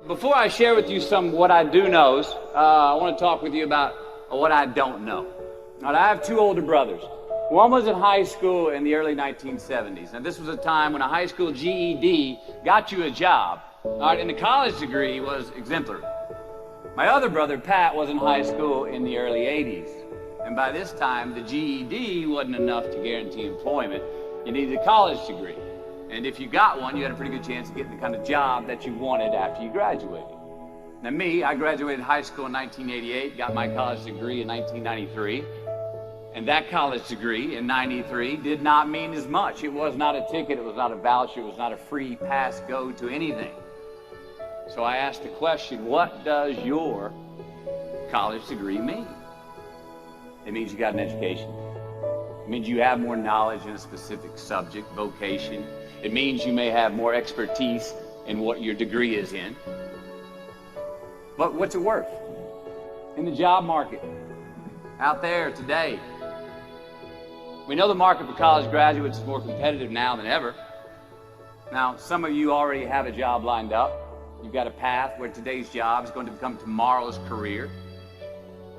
Before I share with you some what I do knows, I want to talk with you about what I don't know. Now, I have two older brothers. One was in high school in the early 1970s, and this was a time when a high school GED got you a job, and the college degree was exemplary. My other brother, Pat, was in high school in the early 80s, and by this time, the GED wasn't enough to guarantee employment. You needed a college degree. And if you got one, you had a pretty good chance of getting the kind of job that you wanted after you graduated. Now me, I graduated high school in 1988, got my college degree in 1993. And that college degree in 93 did not mean as much. It was not a ticket, it was not a voucher, it was not a free pass go to anything. So I asked the question, what does your college degree mean? It means you got an education. It means you have more knowledge in a specific subject, vocation. It means you may have more expertise in what your degree is in. But what's it worth? In the job market, out there today, we know the market for college graduates is more competitive now than ever. Now, some of you already have a job lined up. You've got a path where today's job is going to become tomorrow's career.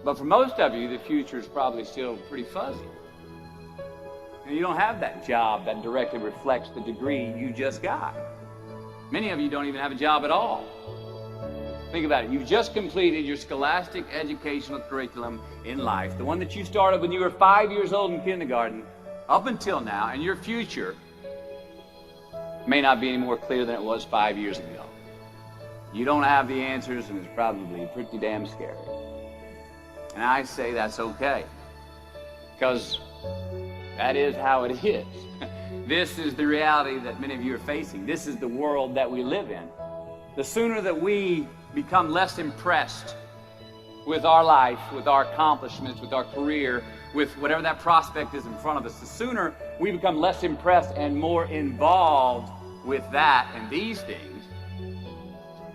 But for most of you, the future is probably still pretty fuzzy. And you don't have that job that directly reflects the degree you just got. Many of you don't even have a job at all. Think about it. You've just completed your scholastic educational curriculum in life, the one that you started when you were 5 years old in kindergarten, up until now, and your future may not be any more clear than it was 5 years ago. You don't have the answers, and it's probably pretty damn scary. And I say that's okay, because that is how it is. This is the reality that many of you are facing. This is the world that we live in. The sooner that we become less impressed with our life, with our accomplishments, with our career, with whatever that prospect is in front of us, the sooner we become less impressed and more involved with that and these things,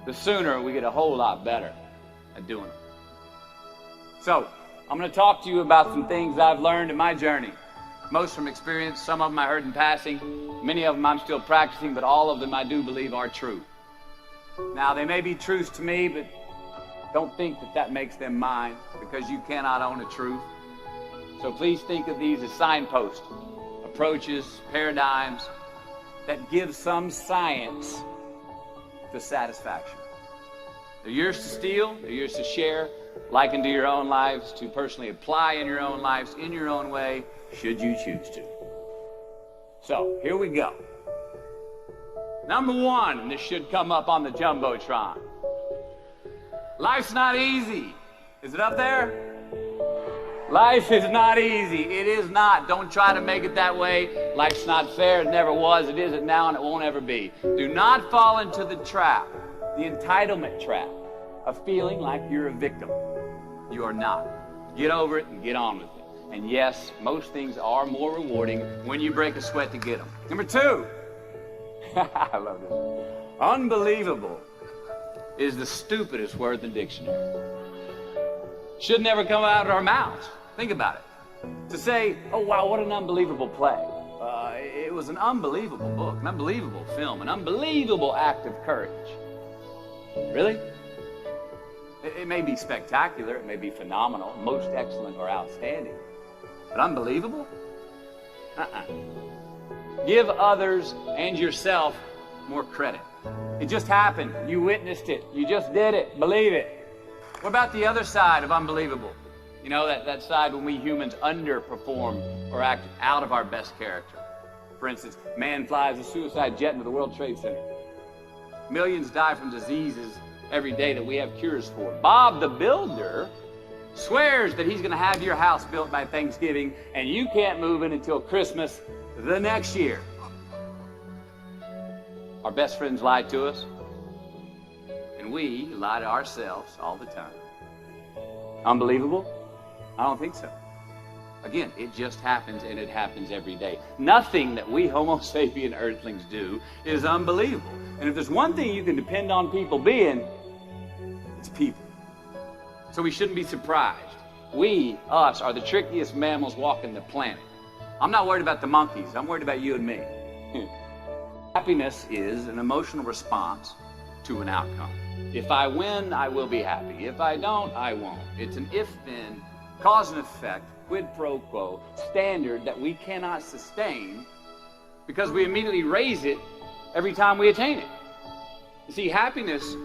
the sooner we get a whole lot better at doing it. So, I'm going to talk to you about some things I've learned in my journey. Most from experience, some of them I heard in passing, many of them I'm still practicing, but all of them I do believe are true. Now, they may be truths to me, but don't think that that makes them mine, because you cannot own a truth. So please think of these as signposts, approaches, paradigms that give some science to satisfaction. They're yours to steal, they're yours to share, liken to your own lives, to personally apply in your own lives, in your own way, should you choose to. So, here we go. Number one, and this should come up on the Jumbotron. Life's not easy. Is it up there? Life is not easy. It is not. Don't try to make it that way. Life's not fair. It never was. It isn't now, and it won't ever be. Do not fall into the trap, the entitlement trap, of feeling like you're a victim. You are not. Get over it and get on with it. And yes, most things are more rewarding when you break a sweat to get them. Number two, I love this. Unbelievable is the stupidest word in the dictionary. Should never come out of our mouths. Think about it. To say, oh wow, what an unbelievable play. It was an unbelievable book, an unbelievable film, an unbelievable act of courage. Really? It may be spectacular, it may be phenomenal, most excellent or outstanding. But unbelievable? Give others and yourself more credit. It just happened. You witnessed it. You just did it. Believe it. What about the other side of unbelievable? You know, that side when we humans underperform or act out of our best character. For instance, man flies a suicide jet into the World Trade Center. Millions die from diseases every day that we have cures for. Bob the Builder swears that he's going to have your house built by Thanksgiving, and you can't move in until Christmas the next year. Our best friends lie to us, and we lie to ourselves all the time. Unbelievable? I don't think so. Again, it just happens, and it happens every day. Nothing that we Homo sapien earthlings do is unbelievable. And if there's one thing you can depend on people being, it's people. So we shouldn't be surprised. We, us, are the trickiest mammals walking the planet. I'm not worried about the monkeys. I'm worried about you and me. Happiness is an emotional response to an outcome. If I win, I will be happy. If I don't, I won't. It's an if-then, cause and effect, quid pro quo standard that we cannot sustain because we immediately raise it every time we attain it. You see, happiness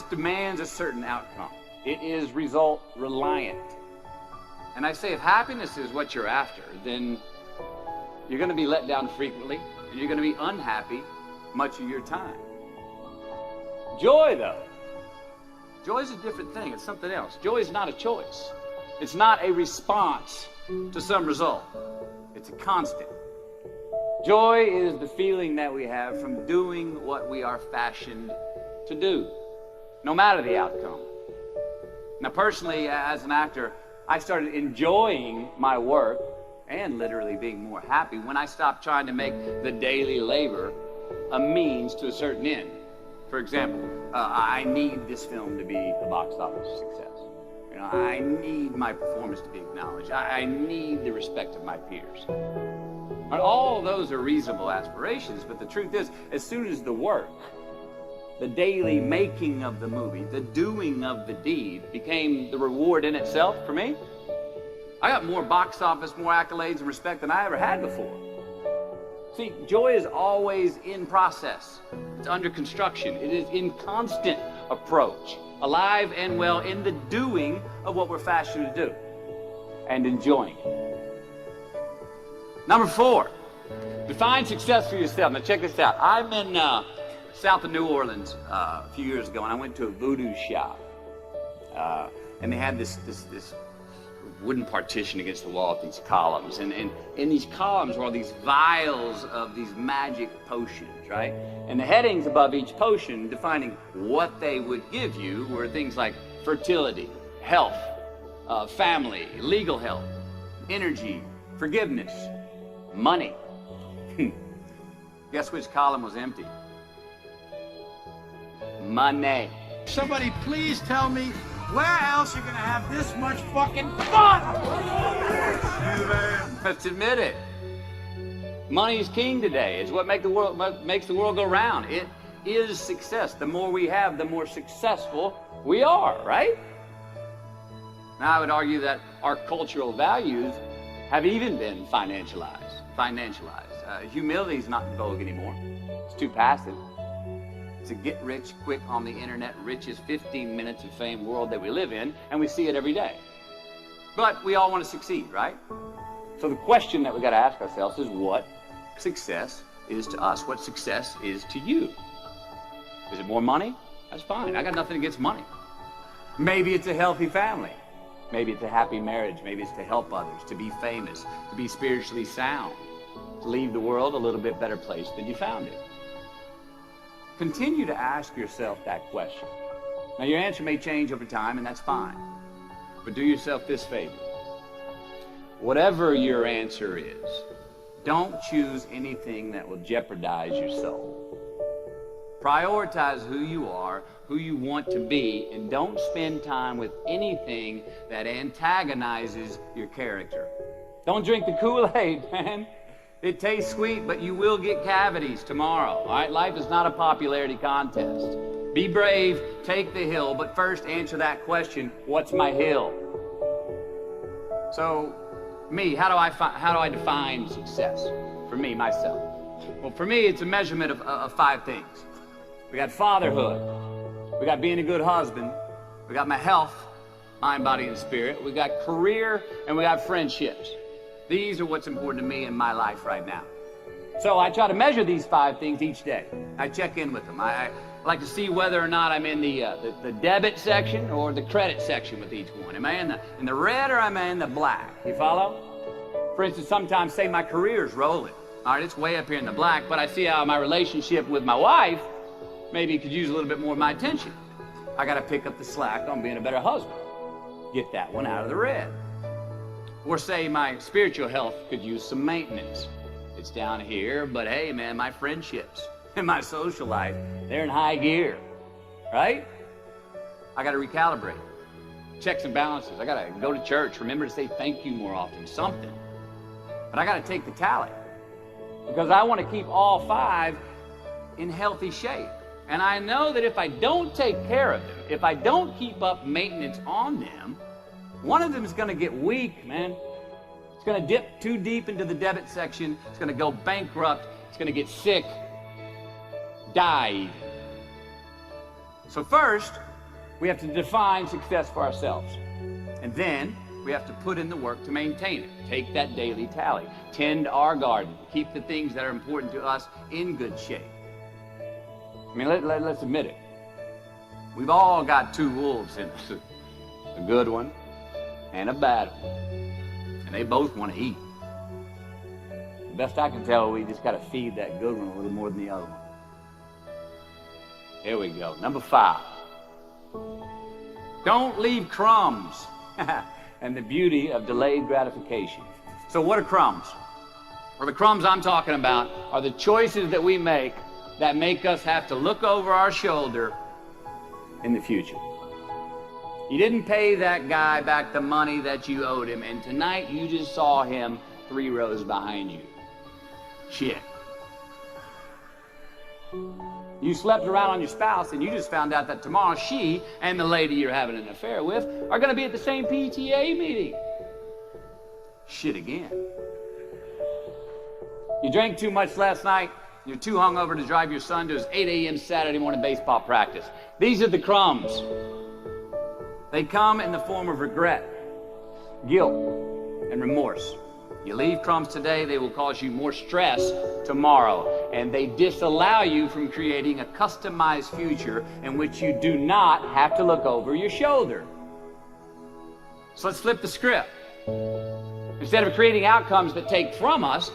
demands a certain outcome. It is result reliant. And I say if happiness is what you're after, then you're going to be let down frequently and you're going to be unhappy much of your time. Joy, though. Joy is a different thing. It's something else. Joy is not a choice. It's not a response to some result. It's a constant. Joy is the feeling that we have from doing what we are fashioned to do, no matter the outcome. Now, personally, as an actor, I started enjoying my work and literally being more happy when I stopped trying to make the daily labor a means to a certain end. For example, I need this film to be a box office success. You know, I need my performance to be acknowledged. I need the respect of my peers. And all of those are reasonable aspirations, but the truth is, as soon as the work, the daily making of the movie, the doing of the deed became the reward in itself for me, I got more box office, more accolades and respect than I ever had before. See, joy is always in process. It's under construction. It is in constant approach, alive and well in the doing of what we're fashioned to do and enjoying it. Number 4, define success for yourself. Now check this out. I'm in south of New Orleans a few years ago, and I went to a voodoo shop, and they had this wooden partition against the wall with these columns, and in these columns were all these vials of these magic potions, right? And the headings above each potion defining what they would give you were things like fertility, health, family, legal help, energy, forgiveness, money. Guess which column was empty? Money. Somebody please tell me where else you're gonna have this much fucking fun? Let's admit it. Money is king today. It's what makes the world go round. It is success. The more we have, the more successful we are, right? Now, I would argue that our cultural values have even been financialized. Humility is not in vogue anymore. It's too passive. It's a get rich quick on the internet, rich is 15 minutes of fame world that we live in, and we see it every day. But we all want to succeed, right? So the question that we got to ask ourselves is what success is to us, what success is to you. Is it more money? That's fine. I got nothing against money. Maybe it's a healthy family. Maybe it's a happy marriage. Maybe it's to help others, to be famous, to be spiritually sound, to leave the world a little bit better place than you found it. Continue to ask yourself that question. Now, your answer may change over time, and that's fine. But do yourself this favor. Whatever your answer is, don't choose anything that will jeopardize your soul. Prioritize who you are, who you want to be, and don't spend time with anything that antagonizes your character. Don't drink the Kool-Aid, man. It tastes sweet, but you will get cavities tomorrow, all right? Life is not a popularity contest. Be brave, take the hill, but first answer that question, what's my hill? So, me, how do I define success? For me, myself. Well, for me, it's a measurement of 5 things. We got fatherhood. We got being a good husband. We got my health, mind, body, and spirit. We got career, and we got friendships. These are what's important to me in my life right now. So I try to measure these 5 things each day. I check in with them. I like to see whether or not I'm in the debit section or the credit section with each one. Am I in the red or am I in the black? You follow? For instance, sometimes say my career's rolling. All right, it's way up here in the black, but I see how my relationship with my wife maybe could use a little bit more of my attention. I got to pick up the slack on being a better husband. Get that one out of the red. Or say my spiritual health could use some maintenance. It's down here, but hey, man, my friendships and my social life, they're in high gear, right? I got to recalibrate. Checks and balances. I got to go to church. Remember to say thank you more often, something. But I got to take the tally because I want to keep all 5 in healthy shape. And I know that if I don't take care of them, if I don't keep up maintenance on them, one of them is going to get weak, man. It's going to dip too deep into the debit section. It's going to go bankrupt. It's going to get sick, die even. So first, we have to define success for ourselves. And then we have to put in the work to maintain it. Take that daily tally. Tend our garden. Keep the things that are important to us in good shape. I mean, let's admit it. We've all got two wolves in us. A good one and a bad one. And they both want to eat. The best I can tell, we just got to feed that good one a little more than the other one. Here we go. Number 5. Don't leave crumbs. And the beauty of delayed gratification. So what are crumbs? Well, the crumbs I'm talking about are the choices that we make that make us have to look over our shoulder in the future. You didn't pay that guy back the money that you owed him, and tonight you just saw him 3 rows behind you. Shit. You slept around on your spouse, and you just found out that tomorrow she and the lady you're having an affair with are going to be at the same PTA meeting. Shit again. You drank too much last night. You're too hungover to drive your son to his 8 a.m. Saturday morning baseball practice. These are the crumbs. They come in the form of regret, guilt, and remorse. You leave crumbs today, they will cause you more stress tomorrow, and they disallow you from creating a customized future in which you do not have to look over your shoulder. So let's flip the script. Instead of creating outcomes that take from us,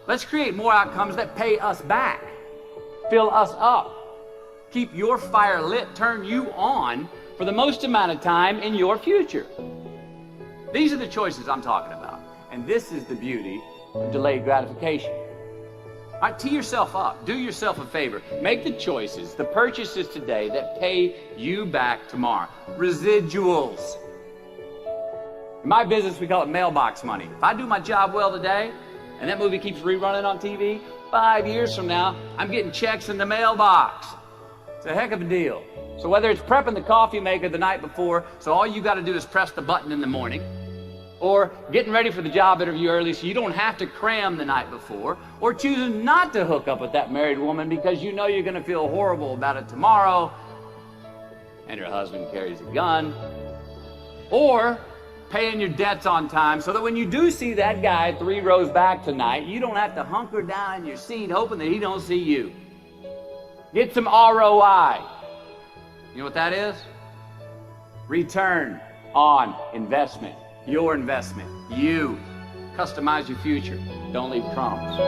let's create more outcomes that pay us back, fill us up, keep your fire lit, turn you on for the most amount of time in your future. These are the choices I'm talking about. And this is the beauty of delayed gratification. All right, tee yourself up. Do yourself a favor. Make the choices, the purchases today that pay you back tomorrow. Residuals. In my business, we call it mailbox money. If I do my job well today, and that movie keeps rerunning on TV, 5 years from now, I'm getting checks in the mailbox. It's a heck of a deal. So whether it's prepping the coffee maker the night before, so all you got to do is press the button in the morning, or getting ready for the job interview early so you don't have to cram the night before, or choosing not to hook up with that married woman because you know you're going to feel horrible about it tomorrow, and her husband carries a gun, or paying your debts on time so that when you do see that guy 3 rows back tonight, you don't have to hunker down in your seat hoping that he don't see you. Get some ROI. You know what that is? Return on investment. Your investment. You. Customize your future. Don't leave crumbs.